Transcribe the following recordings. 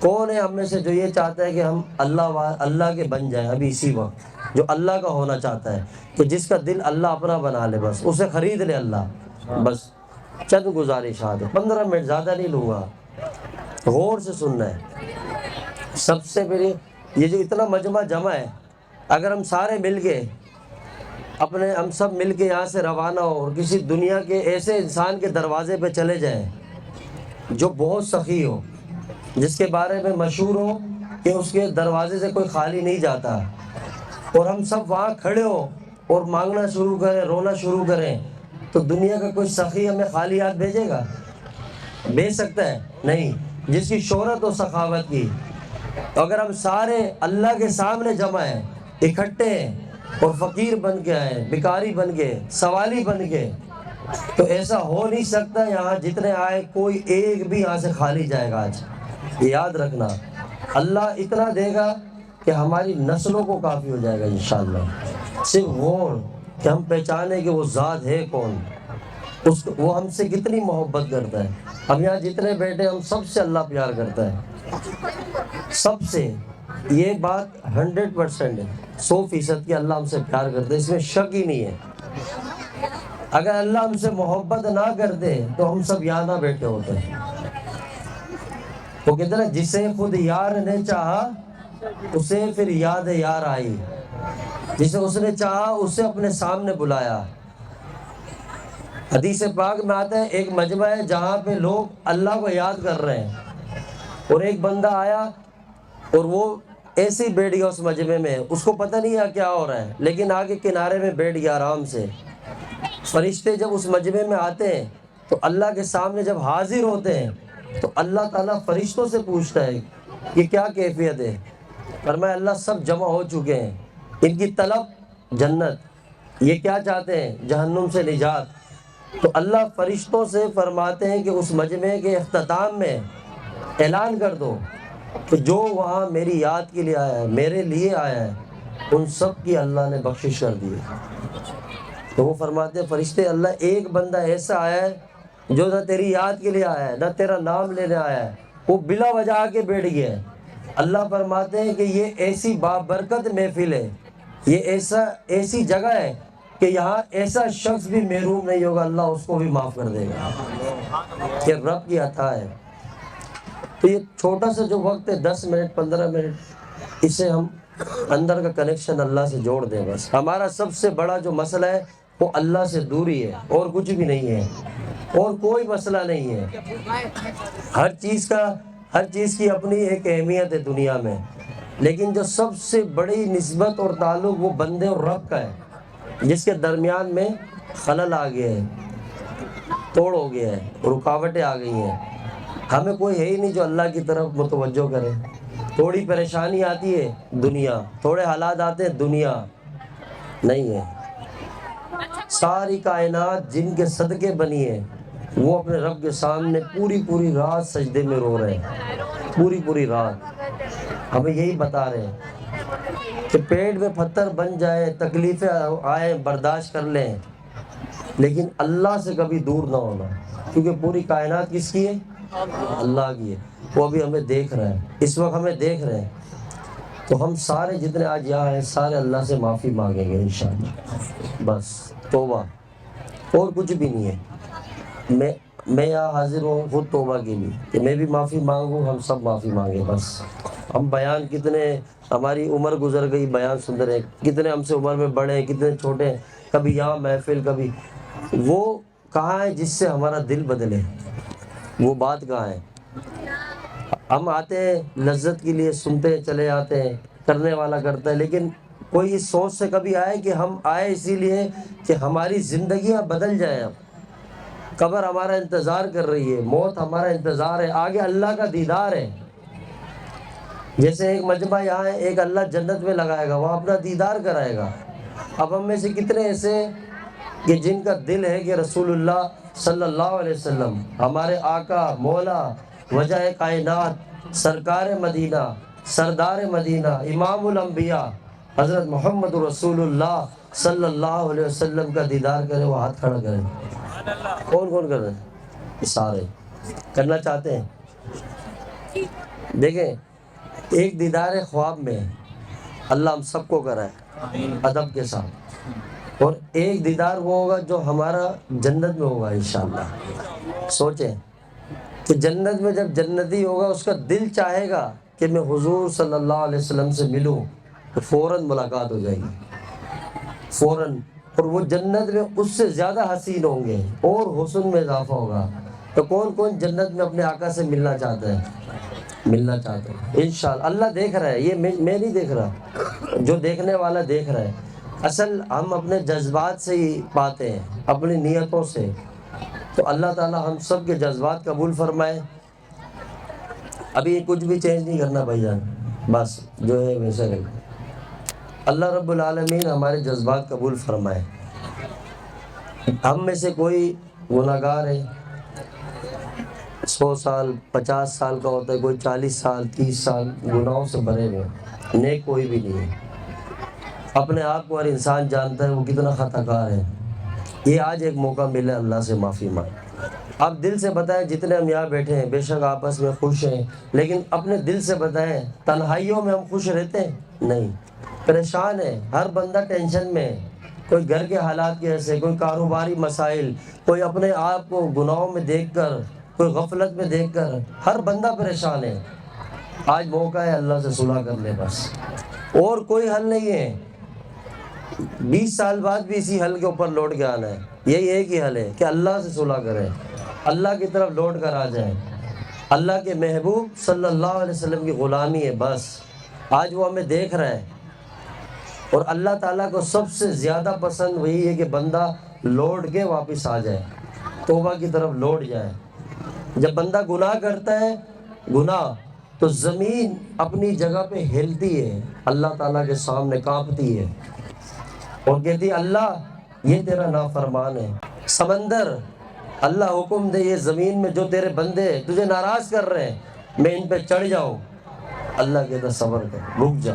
کون ہے ہم میں سے جو یہ چاہتا ہے کہ ہم اللہ کے بن جائیں ابھی اسی وقت، جو اللہ کا ہونا چاہتا ہے، کہ جس کا دل اللہ اپنا بنا لے، بس اسے خرید لے اللہ. بس چند گزارشات ہے، 15 منٹ زیادہ نہیں لوں گا، غور سے سننا ہے. سب سے پہلے یہ جو اتنا مجمع جمع ہے، اگر ہم سارے مل کے ہم سب مل کے یہاں سے روانہ ہو اور کسی دنیا کے ایسے انسان کے دروازے پہ چلے جائیں جو بہت سخی ہو، جس کے بارے میں مشہور ہو کہ اس کے دروازے سے کوئی خالی نہیں جاتا، اور ہم سب وہاں کھڑے ہو اور مانگنا شروع کریں، رونا شروع کریں، تو دنیا کا کوئی سخی ہمیں خالی ہاتھ بھیجے گا؟ بھیج سکتا ہے؟ نہیں. جس کی شہرت ہو سخاوت کی، اگر ہم سارے اللہ کے سامنے جمع ہیں، اکٹھے ہیں، اور فقیر بن کے آئے، بھکاری بن کے، سوالی بن کے، تو ایسا ہو نہیں سکتا یہاں جتنے آئے کوئی ایک بھی یہاں سے خالی جائے گا. آج یہ یاد رکھنا، اللہ اتنا دے گا کہ ہماری نسلوں کو کافی ہو جائے گا انشاءاللہ. صرف غور کہ ہم پہچانے کہ وہ ذات ہے کون، وہ ہم سے کتنی محبت کرتا ہے. ہم یہاں جتنے بیٹھے ہم سب سے اللہ پیار کرتا ہے، سب سے. یہ بات 100% ہے، 100% کہ اللہ ہم سے پیار کرتا ہے، اس میں شک ہی نہیں ہے. اگر اللہ ہم سے محبت نہ کرتے تو ہم سب یہاں نہ بیٹھے ہوتے. وہ کہتے ہیں جسے خود یار نے چاہا اسے پھر یاد یار آئی، جسے اس نے چاہا اسے اپنے سامنے بلایا. حدیث پاک میں آتا ہے ایک مجمع ہے جہاں پہ لوگ اللہ کو یاد کر رہے ہیں، اور ایک بندہ آیا اور وہ ایسے ہی بیٹھ گیا اس مجمع میں، اس کو پتہ نہیں ہے کیا ہو رہا ہے، لیکن آگے کنارے میں بیٹھ گیا آرام سے. فرشتے جب اس مجمع میں آتے ہیں تو اللہ کے سامنے جب حاضر ہوتے ہیں تو اللہ تعالیٰ فرشتوں سے پوچھتا ہے یہ کیا کیفیت ہے؟ فرمایا اللہ سب جمع ہو چکے ہیں، ان کی طلب جنت، یہ کیا چاہتے ہیں؟ جہنم سے نجات. تو اللہ فرشتوں سے فرماتے ہیں کہ اس مجمع کے اختتام میں اعلان کر دو کہ جو وہاں میری یاد کے لیے آیا ہے، میرے لیے آیا ہے، ان سب کی اللہ نے بخشش کر دی ہے. تو وہ فرماتے ہیں فرشتے اللہ ایک بندہ ایسا آیا ہے جو نہ تیری یاد کے لیے آیا ہے، نہ تیرا نام لینے آیا ہے، وہ بلا وجہ آ کے بیٹھ گیا ہے. اللہ فرماتے ہیں کہ یہ ایسی بابرکت محفل ہے، یہ ایسی جگہ ہے کہ یہاں ایسا شخص بھی محروم نہیں ہوگا، اللہ اس کو بھی معاف کر دے گا. یہ رب کی عطا ہے. تو یہ چھوٹا سا جو وقت ہے 10 منٹ 15 منٹ، اسے ہم اندر کا کنیکشن اللہ سے جوڑ دیں. بس ہمارا سب سے بڑا جو مسئلہ ہے وہ اللہ سے دوری ہے، اور کچھ بھی نہیں ہے، اور کوئی مسئلہ نہیں ہے. ہر چیز کی اپنی ایک اہمیت ہے دنیا میں، لیکن جو سب سے بڑی نسبت اور تعلق وہ بندے اور رب کا ہے، جس کے درمیان میں خلل آ گیا ہے، توڑ ہو گیا ہے، رکاوٹیں آ گئی ہیں. ہمیں کوئی ہے ہی نہیں جو اللہ کی طرف متوجہ کرے. تھوڑی پریشانی آتی ہے دنیا، تھوڑے حالات آتے ہیں دنیا نہیں ہے. ساری کائنات جن کے صدقے بنی ہے وہ اپنے رب کے سامنے پوری رات سجدے میں رو رہے ہیں، پوری رات. ہمیں یہی بتا رہے ہیں کہ پیٹ میں پتھر بن جائے، تکلیفیں آئیں برداشت کر لیں، لیکن اللہ سے کبھی دور نہ ہونا، کیونکہ پوری کائنات کس کی ہے؟ اللہ کی ہے. وہ ابھی ہمیں دیکھ رہا ہے، اس وقت ہمیں دیکھ رہے ہیں. تو ہم سارے جتنے آج یہاں ہیں سارے اللہ سے معافی مانگیں گے انشاءاللہ. بس توبہ، اور کچھ بھی نہیں ہے. میں یہاں حاضر ہوں خود توبہ کے لیے کہ میں بھی معافی مانگوں، ہم سب معافی مانگیں. بس ہم بیان کتنے، ہماری عمر گزر گئی بیان سن رہے، کتنے ہم سے عمر میں بڑے ہیں، کتنے چھوٹے ہیں، کبھی یہاں محفل، کبھی وہ کہاں ہے جس سے ہمارا دل بدلے؟ وہ بات کہاں ہے؟ ہم آتے ہیں لذت کے لیے، سنتے ہیں چلے آتے ہیں، کرنے والا کرتا ہے، لیکن کوئی اس سوچ سے کبھی آئے کہ ہم آئے اسی لیے کہ ہماری زندگیاں بدل جائیں. اب قبر ہمارا انتظار کر رہی ہے، موت ہمارا انتظار ہے، آگے اللہ کا دیدار ہے. جیسے ایک مجمع یہاں ہے، ایک اللہ جنت میں لگائے گا، وہاں اپنا دیدار کرائے گا. اب ہم میں سے کتنے ایسے کہ جن کا دل ہے کہ رسول اللہ صلی اللہ علیہ وسلم ہمارے آقا مولا وجہ کائنات، سرکار مدینہ، سردار مدینہ، امام الانبیاء حضرت محمد رسول اللہ صلی اللہ علیہ وسلم کا دیدار کرے؟ وہ ہاتھ کھڑا کریں. کون کر رہے ہیں؟ سارے کرنا چاہتے ہیں. دیکھیں ایک دیدار خواب میں اللہ ہم سب کو کرائے ادب کے ساتھ، اور ایک دیدار وہ ہوگا جو ہمارا جنت میں ہوگا انشاءاللہ۔ سوچیں کہ جنت میں جب جنتی ہوگا اس کا دل چاہے گا کہ میں حضور صلی اللہ علیہ وسلم سے ملوں، تو فوراً ملاقات ہو جائے گی، فوراً، اور وہ جنت میں اس سے زیادہ حسین ہوں گے اور حسن میں اضافہ ہوگا۔ تو کون کون جنت میں اپنے آقا سے ملنا چاہتا ہے؟ ملنا چاہتا ہے انشاءاللہ۔ اللہ دیکھ رہا ہے، یہ میں نہیں دیکھ رہا، جو دیکھنے والا دیکھ رہا ہے۔ اصل ہم اپنے جذبات سے ہی پاتے ہیں، اپنی نیتوں سے۔ تو اللہ تعالی ہم سب کے جذبات قبول فرمائے۔ ابھی کچھ بھی چینج نہیں کرنا بھائی جان، بس جو ہے ویسا رہے۔ اللہ رب العالمین ہمارے جذبات قبول فرمائے۔ ہم میں سے کوئی گناہ گار ہے، 100 سال 50 سال کا ہوتا ہے، کوئی 40 سال 30 سال گناہوں سے بھرے ہوئے، نیک کوئی بھی نہیں ہے۔ اپنے آپ کو ہر انسان جانتا ہے وہ کتنا خطا کار ہے۔ یہ آج ایک موقع ملا اللہ سے معافی مانگ۔ آپ دل سے بتائیں، جتنے ہم یہاں بیٹھے ہیں بے شک آپس میں خوش ہیں، لیکن اپنے دل سے بتائیں تنہائیوں میں ہم خوش رہتے ہیں؟ نہیں، پریشان ہے، ہر بندہ ٹینشن میں ہے، کوئی گھر کے حالات کی وجہ سے، کوئی کاروباری مسائل، کوئی اپنے آپ کو گناہوں میں دیکھ کر، کوئی غفلت میں دیکھ کر، ہر بندہ پریشان ہے۔ آج موقع ہے اللہ سے صلح کر لے بس، اور کوئی حل نہیں ہے۔ 20 سال بعد بھی اسی حل کے اوپر لوٹ کے آنا ہے۔ یہی ایک ہی حل ہے کہ اللہ سے صلح کریں، اللہ کی طرف لوٹ کر آ جائیں۔ اللہ کے محبوب صلی اللہ علیہ وسلم کی غلامی ہے بس۔ آج وہ ہمیں دیکھ رہا ہے، اور اللہ تعالیٰ کو سب سے زیادہ پسند وہی ہے کہ بندہ لوٹ کے واپس آ جائے، توبہ کی طرف لوٹ جائے۔ جب بندہ گناہ کرتا ہے، گناہ، تو زمین اپنی جگہ پہ ہلتی ہے، اللہ تعالیٰ کے سامنے کانپتی ہے، اور کہتی ہے اللہ یہ تیرا نافرمان ہے۔ سمندر اللہ حکم دے یہ زمین میں جو تیرے بندے تجھے ناراض کر رہے ہیں میں ان پہ چڑھ جاؤں، اللہ کہتا صبر کر، رک جا۔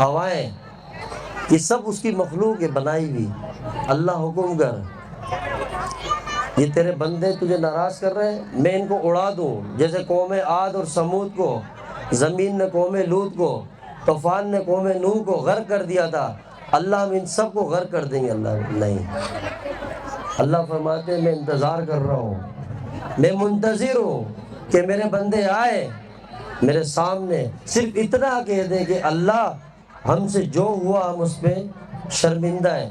ہوائیں یہ سب اس کی مخلوق ہے بنائی ہوئی، اللہ حکم کر، یہ تیرے بندے تجھے ناراض کر رہے ہیں میں ان کو اڑا دوں، جیسے قوم عاد اور سمود کو زمین نے قوم لوط کو، طوفان نے قوم نوح کو غرق کر دیا تھا، اللہ ہم ان سب کو غرق کر دیں گے۔ اللہ نہیں، اللہ فرماتے ہیں میں انتظار کر رہا ہوں، میں منتظر ہوں کہ میرے بندے آئے میرے سامنے، صرف اتنا کہہ دے کہ اللہ ہم سے جو ہوا ہم اس پہ شرمندہ ہیں،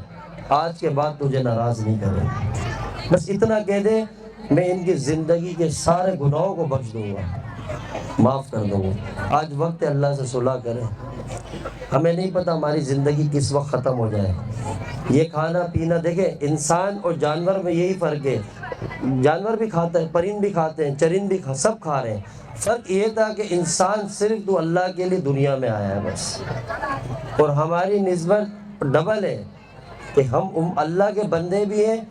آج کے بعد تجھے ناراض نہیں کریں، بس اتنا کہہ دے، میں ان کی زندگی کے سارے گناہوں کو بخش دوں گا، معاف کر دوں گا۔ آج وقت ہے اللہ سے صلح کریں۔ ہمیں نہیں پتہ ہماری زندگی کس وقت ختم ہو جائے۔ یہ کھانا پینا، دیکھیں انسان اور جانور میں یہی فرق ہے، جانور بھی کھاتا ہے، پرند بھی کھاتے ہیں، چرند بھی سب کھا رہے ہیں، فرق یہ تھا کہ انسان صرف تو اللہ کے لیے دنیا میں آیا ہے بس، اور ہماری نسبت ڈبل ہے کہ ہم اللہ کے بندے بھی ہیں،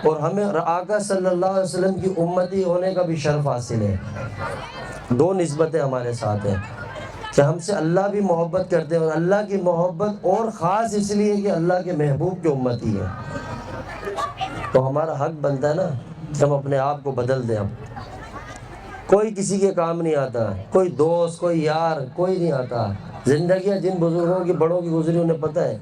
اور ہمیں آقا صلی اللہ علیہ وسلم کی امتی ہونے کا بھی شرف حاصل ہے۔ دو نسبتیں ہمارے ساتھ ہیں کہ ہم سے اللہ بھی محبت کرتے ہیں، اور اللہ کی محبت اور خاص اس لیے کہ اللہ کے محبوب کی امتی ہے۔ تو ہمارا حق بنتا ہے نا کہ ہم اپنے آپ کو بدل دیں۔ اب کوئی کسی کے کام نہیں آتا، کوئی دوست، کوئی یار، کوئی نہیں آتا۔ زندگیاں جن بزرگوں کی بڑوں کی گزری انہیں پتہ ہے،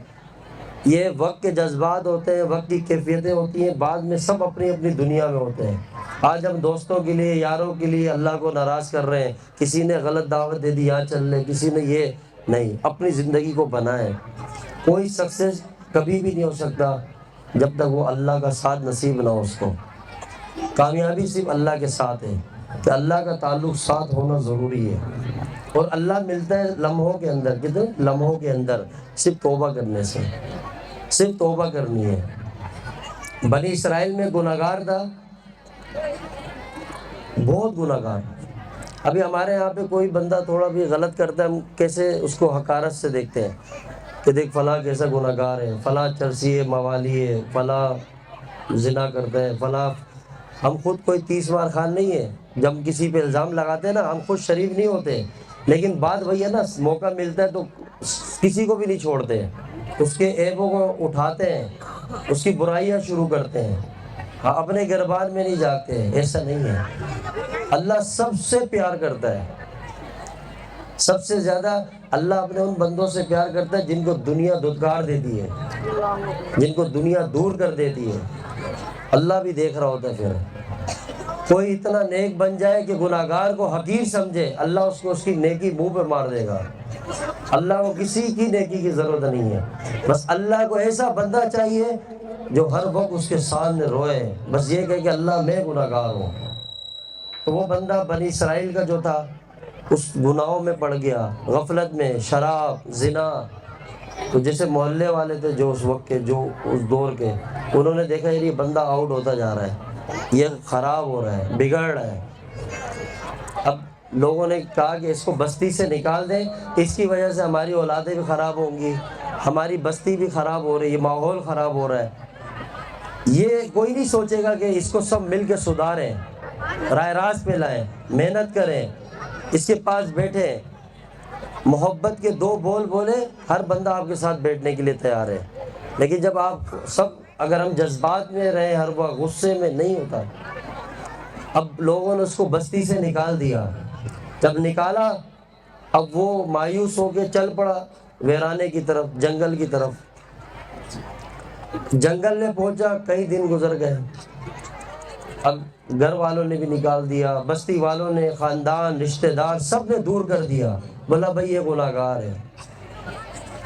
یہ وقت کے جذبات ہوتے ہیں، وقت کی کیفیتیں ہوتی ہیں، بعد میں سب اپنی اپنی دنیا میں ہوتے ہیں۔ آج ہم دوستوں کے لیے، یاروں کے لیے اللہ کو ناراض کر رہے ہیں، کسی نے غلط دعوت دے دی یہاں چل لے، کسی نے یہ نہیں، اپنی زندگی کو بنائیں۔ کوئی سکسیس کبھی بھی نہیں ہو سکتا جب تک وہ اللہ کا ساتھ نصیب نہ ہو اس کو۔ کامیابی صرف اللہ کے ساتھ ہے، کہ اللہ کا تعلق ساتھ ہونا ضروری ہے، اور اللہ ملتا ہے لمحوں کے اندر، کتنے لمحوں کے اندر، صرف توبہ کرنے سے، صرف توبہ کرنی ہے۔ بنی اسرائیل میں گناہگار تھا، بہت گناہگار۔ ابھی ہمارے یہاں پہ کوئی بندہ تھوڑا بھی غلط کرتا ہے، ہم کیسے اس کو حقارت سے دیکھتے ہیں کہ دیکھ فلاں کیسا گناہگار ہے، فلاں چرسی ہے، موالی ہے، فلاں زنا کرتا ہے، فلاں۔ ہم خود کوئی 30 مار خان نہیں ہے، جب کسی پہ الزام لگاتے ہیں نا، ہم خود شریف نہیں ہوتے، لیکن بات وہی ہے نا، موقع ملتا ہے تو کسی کو بھی نہیں چھوڑتے، اس کے عیبوں کو اٹھاتے ہیں، اس کی برائیاں شروع کرتے ہیں، ہاں اپنے گربان میں نہیں جاگتے ہیں، ایسا نہیں ہے۔ اللہ سب سے پیار کرتا ہے، سب سے زیادہ اللہ اپنے ان بندوں سے پیار کرتا ہے جن کو دنیا دھتکار دیتی ہے، جن کو دنیا دور کر دیتی ہے۔ اللہ بھی دیکھ رہا ہوتا ہے۔ پھر کوئی اتنا نیک بن جائے کہ گناہگار کو حقیر سمجھے، اللہ اس کو اس کی نیکی منہ پہ مار دے گا۔ اللہ کو کسی کی نیکی کی ضرورت نہیں ہے، بس اللہ کو ایسا بندہ چاہیے جو ہر وقت اس کے سامنے روئے، بس یہ کہے کہ اللہ میں گناہگار ہوں۔ تو وہ بندہ بنی اسرائیل کا جو تھا اس گناہوں میں پڑ گیا، غفلت میں، شراب، زنا۔ تو جیسے محلے والے تھے جو اس وقت کے، جو اس دور کے، انہوں نے دیکھا یہ بندہ آؤٹ ہوتا جا رہا ہے، یہ خراب ہو رہا ہے، بگڑ رہا ہے۔ اب لوگوں نے کہا کہ اس کو بستی سے نکال دیں، اس کی وجہ سے ہماری اولادیں بھی خراب ہوں گی، ہماری بستی بھی خراب ہو رہی ہے، ماحول خراب ہو رہا ہے۔ یہ کوئی نہیں سوچے گا کہ اس کو سب مل کے سدھاریں، رائے راست پہ لائیں، محنت کریں، اس کے پاس بیٹھیں، محبت کے دو بول بولے، ہر بندہ آپ کے ساتھ بیٹھنے کے لیے تیار ہے۔ لیکن جب آپ سب، اگر ہم جذبات میں رہیں، ہر وقت غصے میں، نہیں ہوتا۔ اب لوگوں نے اس کو بستی سے نکال دیا، جب نکالا اب وہ مایوس ہو کے چل پڑا ویرانے کی طرف، جنگل کی طرف۔ جنگل میں پہنچا، کئی دن گزر گئے، اب گھر والوں نے بھی نکال دیا، بستی والوں نے، خاندان، رشتہ دار، سب نے دور کر دیا، بولا بھائی یہ گناہگار ہے۔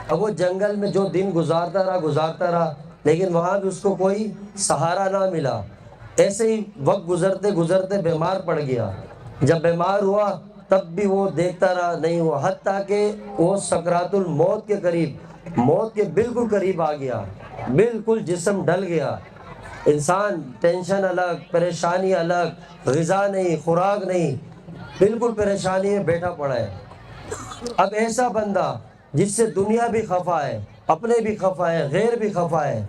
اب وہ جنگل میں جو دن گزارتا رہا، لیکن وہاں بھی اس کو کوئی سہارا نہ ملا۔ ایسے ہی وقت گزرتے گزرتے بیمار پڑ گیا۔ جب بیمار ہوا تب بھی وہ دیکھتا رہا، نہیں ہوا، حتیٰ کہ وہ سکرات الموت کے قریب، موت کے بالکل قریب آ گیا، بالکل جسم ڈل گیا۔ انسان ٹینشن الگ، پریشانی الگ، غذا نہیں، خوراک نہیں، بالکل پریشانی میں بیٹھا پڑا ہے۔ اب ایسا بندہ جس سے دنیا بھی خفا ہے، اپنے بھی خفا ہے، غیر بھی خفا ہے،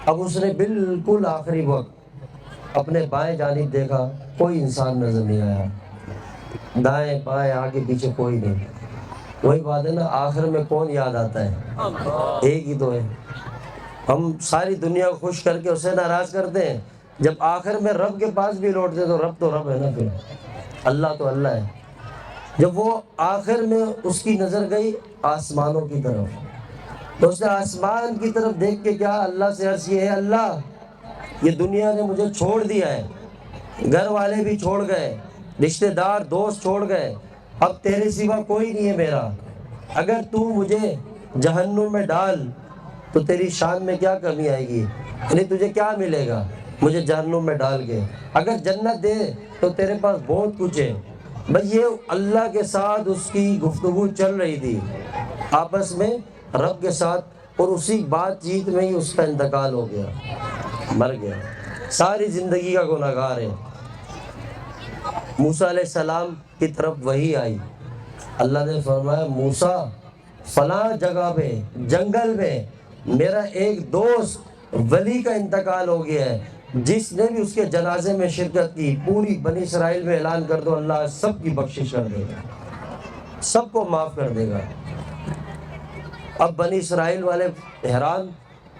اب اس نے بالکل آخری وقت اپنے بائیں جانب دیکھا، کوئی انسان نظر نہیں آیا، دائیں بائیں آگے پیچھے کوئی نہیں۔ وہی بات ہے نا، آخر میں کون یاد آتا ہے؟ ایک ہی تو ہے۔ ہم ساری دنیا کو خوش کر کے اسے ناراض کرتے ہیں، جب آخر میں رب کے پاس بھی لوٹتے تو رب ہے نا، پھر اللہ تو اللہ ہے۔ جب وہ آخر میں اس کی نظر گئی آسمانوں کی طرف، تو اس نے آسمان کی طرف دیکھ کے کیا اللہ سے عرض کی، ہے اللہ، یہ دنیا نے مجھے چھوڑ دیا ہے، گھر والے بھی چھوڑ گئے، رشتہ دار دوست چھوڑ گئے، اب تیرے سوا کوئی نہیں ہے میرا۔ اگر تو مجھے جہنم میں ڈال تو تیری شان میں کیا کمی آئے گی، یعنی تجھے کیا ملے گا مجھے جہنم میں ڈال کے؟ اگر جنت دے تو تیرے پاس بہت کچھ ہے۔ بھئی یہ اللہ کے ساتھ اس کی گفتگو چل رہی تھی آپس میں، رب کے ساتھ، اور اسی بات چیت میں ہی اس کا انتقال ہو گیا، مر گیا، ساری زندگی کا گناہگار ہے۔ موسیٰ علیہ السلام کی طرف وحی آئی، اللہ نے فرمایا موسیٰ فلاں جگہ پہ جنگل میں میرا ایک دوست ولی کا انتقال ہو گیا ہے، جس نے بھی اس کے جنازے میں شرکت کی، پوری بنی اسرائیل میں اعلان کر دو اللہ سب کی بخشش کر دے گا، سب کو معاف کر دے گا۔ اب بنی اسرائیل والے حیران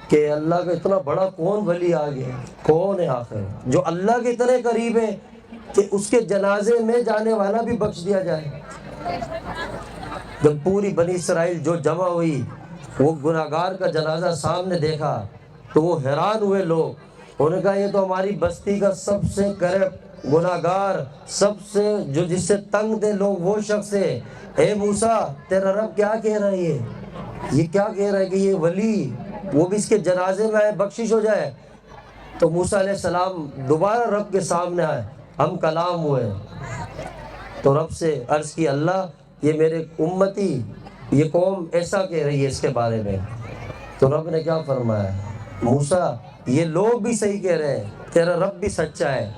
کہ اللہ کا اتنا بڑا کون ولی آ گیا، کون ہے آخر جو اللہ کے اتنے قریب ہے کہ اس کے جنازے میں جانے والا بھی بخش دیا جائے۔ جب پوری بنی اسرائیل جو جمع ہوئی، وہ گناہگار کا جنازہ سامنے دیکھا تو وہ حیران ہوئے لوگ، انہوں نے کہا یہ تو ہماری بستی کا سب سے کرپٹ گناہگار، سب سے جو جس سے تنگ تھے لوگ وہ شخص ہے۔ اے موسیٰ تیرا رب کیا کہہ رہا ہے، یہ کیا کہہ رہا ہے کہ یہ ولی وہ بھی اس کے جنازے میں آئے، بخشش ہو جائے؟ تو موسیٰ علیہ السلام دوبارہ رب کے سامنے آئے، ہم کلام ہوئے، تو رب سے عرض کی اللہ یہ میرے امتی، یہ قوم ایسا کہہ رہی ہے اس کے بارے میں۔ تو رب نے کیا فرمایا، موسیٰ یہ لوگ بھی صحیح کہہ رہے ہیں، تیرا رب بھی سچا ہے۔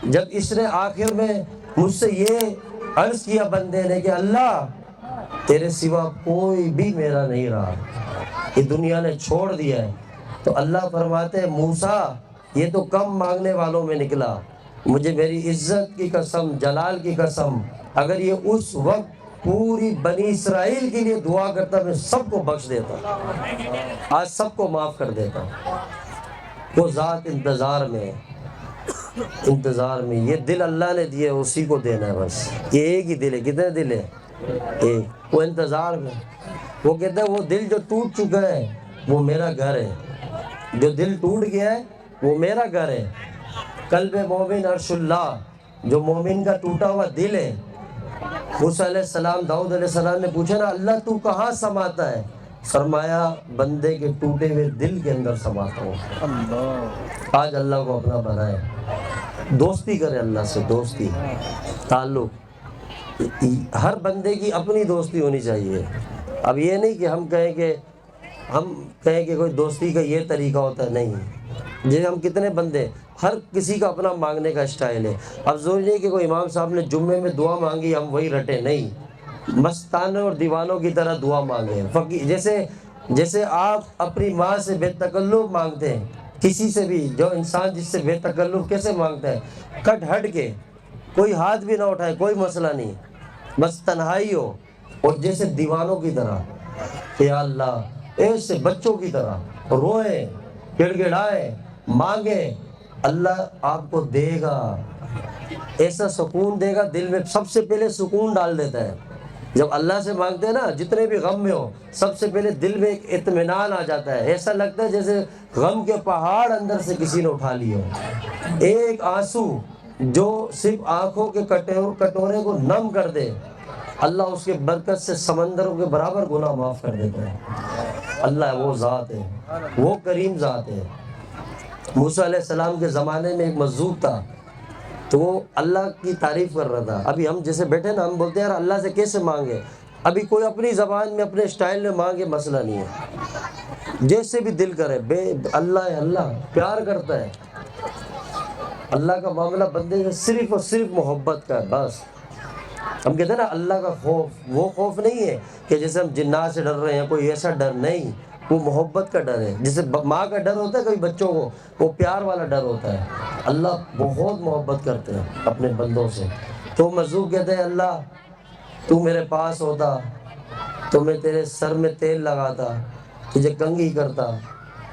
جب اس نے آخر میں مجھ سے یہ عرض کیا بندے نے کہ اللہ تیرے سوا کوئی بھی میرا نہیں رہا، یہ دنیا نے چھوڑ دیا ہے، تو اللہ فرماتے ہیں موسیٰ یہ تو کم مانگنے والوں میں نکلا، مجھے میری عزت کی قسم، جلال کی قسم، اگر یہ اس وقت پوری بنی اسرائیل کے لیے دعا کرتا میں سب کو بخش دیتا، آج سب کو معاف کر دیتا۔ وہ ذات انتظار میں، انتظار میں، یہ دل اللہ نے دیے اسی کو دینا ہے، بس یہ ایک ہی دل ہے۔ کتنے دل ہے؟ وہ انتظار میں، وہ کہتے ہیں وہ دل جو ٹوٹ چکا ہے وہ میرا گھر ہے، جو دل ٹوٹ گیا ہے وہ میرا گھر ہے۔ قلب مومن عرش اللہ، جو مومن کا ٹوٹا ہوا دل ہے۔ موسیٰ علیہ السلام، داؤد علیہ السلام نے پوچھا نا اللہ تو کہاں سماتا ہے؟ فرمایا بندے کے ٹوٹے ہوئے دل کے اندر سماتا ہوں۔ آج اللہ کو اپنا بنائے، دوستی کرے اللہ سے، دوستی تعلق، ہر بندے کی اپنی دوستی ہونی چاہیے۔ اب یہ نہیں کہ ہم کہیں کہ کوئی دوستی کا یہ طریقہ ہوتا ہے، نہیں۔ جیسے ہم کتنے بندے، ہر کسی کا اپنا مانگنے کا اسٹائل ہے۔ اب ضروری نہیں کہ کوئی امام صاحب نے جمعے میں دعا مانگی ہم وہی رٹے، نہیں، مستانوں اور دیوانوں کی طرح دعا مانگے۔ جیسے آپ اپنی ماں سے بے تکلف مانگتے ہیں، کسی سے بھی، جو انسان جس سے بے تکلف کیسے مانگتا ہے؟ کٹ ہٹ کے، کوئی ہاتھ بھی نہ اٹھائے، کوئی مسئلہ نہیں، بس تنہائی ہو، اور جیسے دیوانوں کی طرح یا اللہ، ایسے بچوں کی طرح روئے، گڑ گڑائے، مانگے، اللہ آپ کو دے گا، ایسا سکون دے گا دل میں۔ سب سے پہلے سکون ڈال دیتا ہے جب اللہ سے مانگتے ہیں نا، جتنے بھی غم میں ہو، سب سے پہلے دل میں ایک اطمینان آ جاتا ہے، ایسا لگتا ہے جیسے غم کے پہاڑ اندر سے کسی نے اٹھا لیے ہو۔ ایک آنسو جو صرف آنکھوں کے کٹورے کو نم کر دے، اللہ اس کے برکت سے سمندروں کے برابر گناہ معاف کر دیتا ہے۔ اللہ وہ ذات ہے، وہ کریم ذات ہے۔ موسیٰ علیہ السلام کے زمانے میں ایک مجذوب تھا، تو وہ اللہ کی تعریف کر رہا تھا۔ ابھی ہم جیسے بیٹھے نا، ہم بولتے ہیں یار اللہ سے کیسے مانگے، ابھی کوئی اپنی زبان میں اپنے اسٹائل میں مانگے، مسئلہ نہیں ہے، جیسے بھی دل کرے، اللہ ہے، اللہ پیار کرتا ہے۔ اللہ کا معاملہ بندے سے صرف اور صرف محبت کا ہے، بس۔ ہم کہتے ہیں نا اللہ کا خوف، وہ خوف نہیں ہے کہ جیسے ہم جنات سے ڈر رہے ہیں، کوئی ایسا ڈر نہیں، وہ محبت کا ڈر ہے۔ جیسے ماں کا ڈر ہوتا ہے کبھی بچوں کو، وہ پیار والا ڈر ہوتا ہے۔ اللہ بہت محبت کرتے ہیں اپنے بندوں سے۔ تو مجذوب کہتے ہیں اللہ تو میرے پاس ہوتا تو میں تیرے سر میں تیل لگاتا، تجھے کنگھی کرتا،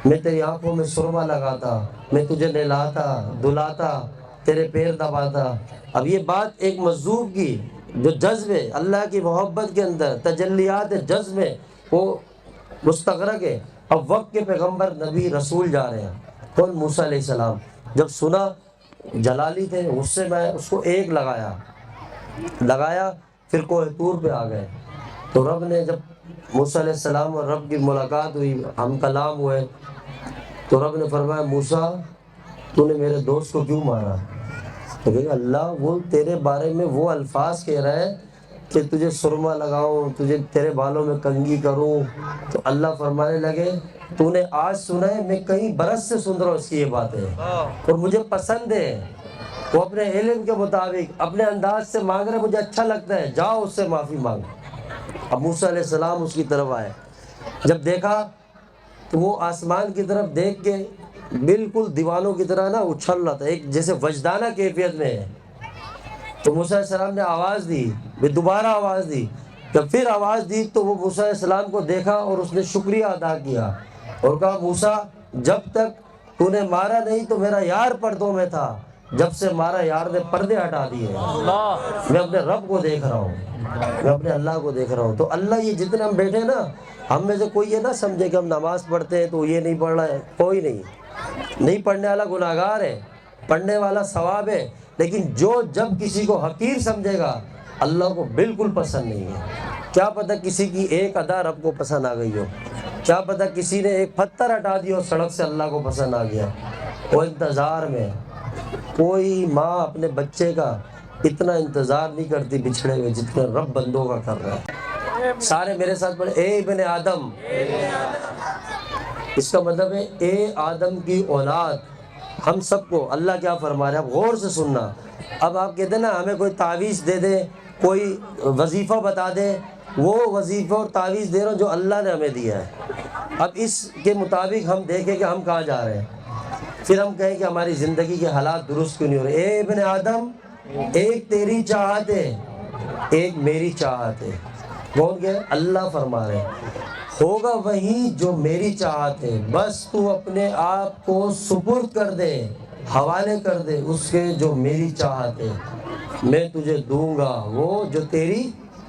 میں تیری آنکھوں میں سرما لگاتا، میں تجھے نہلاتا دھلاتا، تیرے پیر دباتا۔ اب یہ بات ایک مجذوب کی، جو جذب ہے اللہ کی محبت کے اندر، تجلیات جذب میں وہ مستغرق ہے۔ اب وقت کے پیغمبر نبی رسول جا رہے ہیں، کون؟ موسیٰ علیہ السلام۔ جب سنا جلالی تھے، اس سے میں اس کو ایک لگایا، پھر کوہ طور پہ آ گئے۔ تو رب نے جب موسیٰ علیہ السلام اور رب کی ملاقات ہوئی، ہم کلام ہوئے، تو رب نے فرمایا موسیٰ تو نے میرے دوست کو کیوں مارا؟ تو کہ اللہ وہ تیرے بارے میں وہ الفاظ کہہ رہا ہے کہ تجھے سرما لگاؤں، تجھے تیرے بالوں میں کنگھی کروں۔ تو اللہ فرمانے لگے تو نے آج سنا ہے، میں کئی برس سے سن رہا ہوں اس کی یہ باتیں، اور مجھے پسند ہے۔ وہ اپنے علم کے مطابق اپنے انداز سے مانگ رہے، مجھے اچھا لگتا ہے، جاؤ اس سے معافی مانگ۔ اب موسیٰ علیہ السلام اس کی طرف آئے، جب دیکھا تو وہ آسمان کی طرف دیکھ کے بالکل دیوانوں کی طرح نا اچھل رہا تھا، ایک جیسے وجدانہ کیفیت میں ہے۔ تو موسیٰ علیہ السلام نے آواز دی، دوبارہ آواز دی، جب پھر آواز دی تو وہ موسیٰ علیہ السلام کو دیکھا اور اس نے شکریہ ادا کیا اور کہا موسیٰ جب تک تو نے مارا نہیں تو میرا یار پردوں میں تھا، جب سے مارا یار نے پردے ہٹا دیے، میں اپنے رب کو دیکھ رہا ہوں، میں اپنے اللہ کو دیکھ رہا ہوں۔ تو اللہ یہ جتنے ہم بیٹھے نا، ہم میں سے کوئی یہ نہ سمجھے کہ ہم نماز پڑھتے ہیں تو یہ نہیں پڑھ رہا ہے، کوئی نہیں پڑھنے والا گناہ گار ہے، پڑھنے والا ثواب ہے، لیکن جب کسی کو حقیر سمجھے گا اللہ کو بالکل پسند نہیں ہے۔ کیا پتہ کسی کی ایک ادا رب کو پسند آ گئی ہو، کیا پتہ کسی نے ایک پتھر ہٹا دیا ہو سڑک سے، اللہ کو پسند آ گیا۔ وہ انتظار میں، کوئی ماں اپنے بچے کا اتنا انتظار نہیں کرتی بچھڑے ہوئے جتنا رب بندوں کا کر رہا ہے۔ سارے میرے ساتھ پڑھے، اے ابن آدم، اس کا مطلب ہے اے آدم کی اولاد۔ ہم سب کو اللہ کیا فرما رہا ہے، اب غور سے سننا۔ اب آپ کہتے ہیں نا ہمیں کوئی تعویذ دے دے، کوئی وظیفہ بتا دے، وہ وظیفہ اور تعویذ دے رہا ہوں جو اللہ نے ہمیں دیا ہے۔ اب اس کے مطابق ہم دیکھیں کہ ہم کہاں جا رہے ہیں، پھر ہم کہیں کہ ہماری زندگی کے حالات درست کیوں نہیں ہو رہے۔ اے ابن آدم، ایک تیری چاہت ہے، ایک میری چاہت ہے۔ کون کہ اللہ فرما رہے ہیں ہوگا وہی جو میری چاہت ہے، بس تو اپنے آپ کو سپرد کر دے، حوالے کر دے اس کے جو میری چاہت ہے، میں تجھے دوں گا وہ جو تیری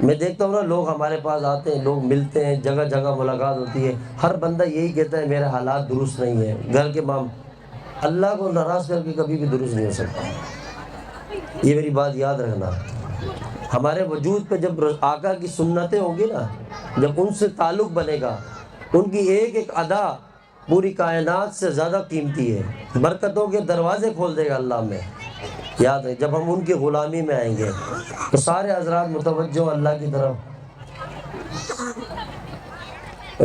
میں دیکھتا ہوں نا لوگ ہمارے پاس آتے ہیں, لوگ ملتے ہیں, جگہ جگہ ملاقات ہوتی ہے, ہر بندہ یہی کہتا ہے میرے حالات درست نہیں ہیں, گھر کے اللہ کو ناراض کر کے کبھی بھی درست نہیں ہو سکتا. یہ میری بات یاد رکھنا. ہمارے وجود پہ جب آقا کی سنتیں ہوں گی نا, جب ان سے تعلق بنے گا, ان کی ایک ایک ادا پوری کائنات سے زیادہ قیمتی ہے, برکتوں کے دروازے کھول دے گا اللہ میں. یاد ہے جب ہم ان کی غلامی میں آئیں گے تو سارے حضرات متوجہ اللہ کی طرف.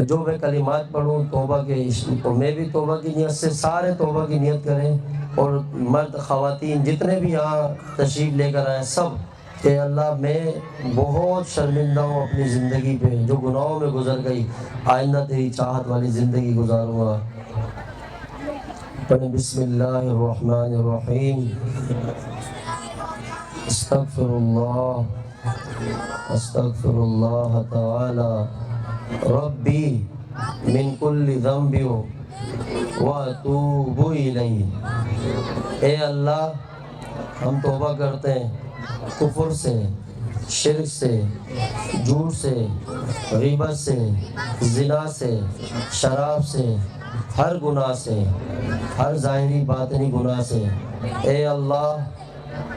جو میں کلمات پڑھوں توبہ کے, تو میں بھی توبہ کی نیت سے, سارے توبہ کی نیت کریں, اور مرد خواتین جتنے بھی یہاں تشریف لے کر آئے سب, کہ اللہ میں بہت شرمندہ ہوں اپنی زندگی پہ جو گناہوں میں گزر گئی, آئندہ تیری چاہت والی زندگی گزاروں گا. بسم اللہ الرحمن الرحیم. استغفر اللہ تعالی ربی من کل ذنب واتوب الیہ. اے اللہ ہم توبہ کرتے ہیں کفر سے, شرک سے, جھوٹ سے, غیبت سے, زنا سے, شراب سے, ہر گناہ سے, ہر ظاہری باطنی گناہ سے. اے اللہ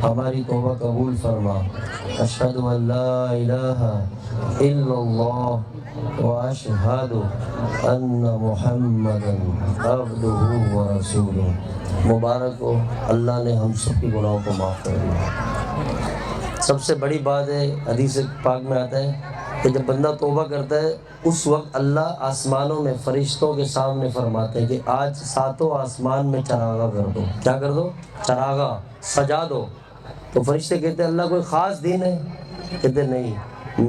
ہماری توبہ قبول فرما. اشہد ان لا الہ الا اللہ واشہد ان محمدا عبدہ ورسولہ. مبارک ہو اللہ نے ہم سب کی گناہوں کو معاف کر دیا. سب سے بڑی بات ہے, حدیث پاک میں آتا ہے کہ جب بندہ توبہ کرتا ہے اس وقت اللہ آسمانوں میں فرشتوں کے سامنے فرماتے ہیں کہ آج ساتوں آسمان میں چراغا کر دو. کیا کر دو؟ چراغا سجا دو. تو فرشتے کہتے ہیں اللہ کوئی خاص دن ہے؟ کہتے نہیں,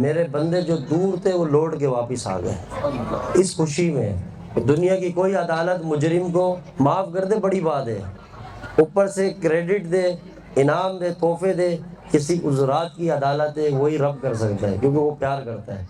میرے بندے جو دور تھے وہ لوٹ کے واپس آ گئے. اس خوشی میں دنیا کی کوئی عدالت مجرم کو معاف کر دے بڑی بات ہے, اوپر سے کریڈٹ دے, انعام دے, تحفے دے, کسی عذرات کی عدالت ہے وہی رب کر سکتا ہے کیونکہ وہ پیار کرتا ہے.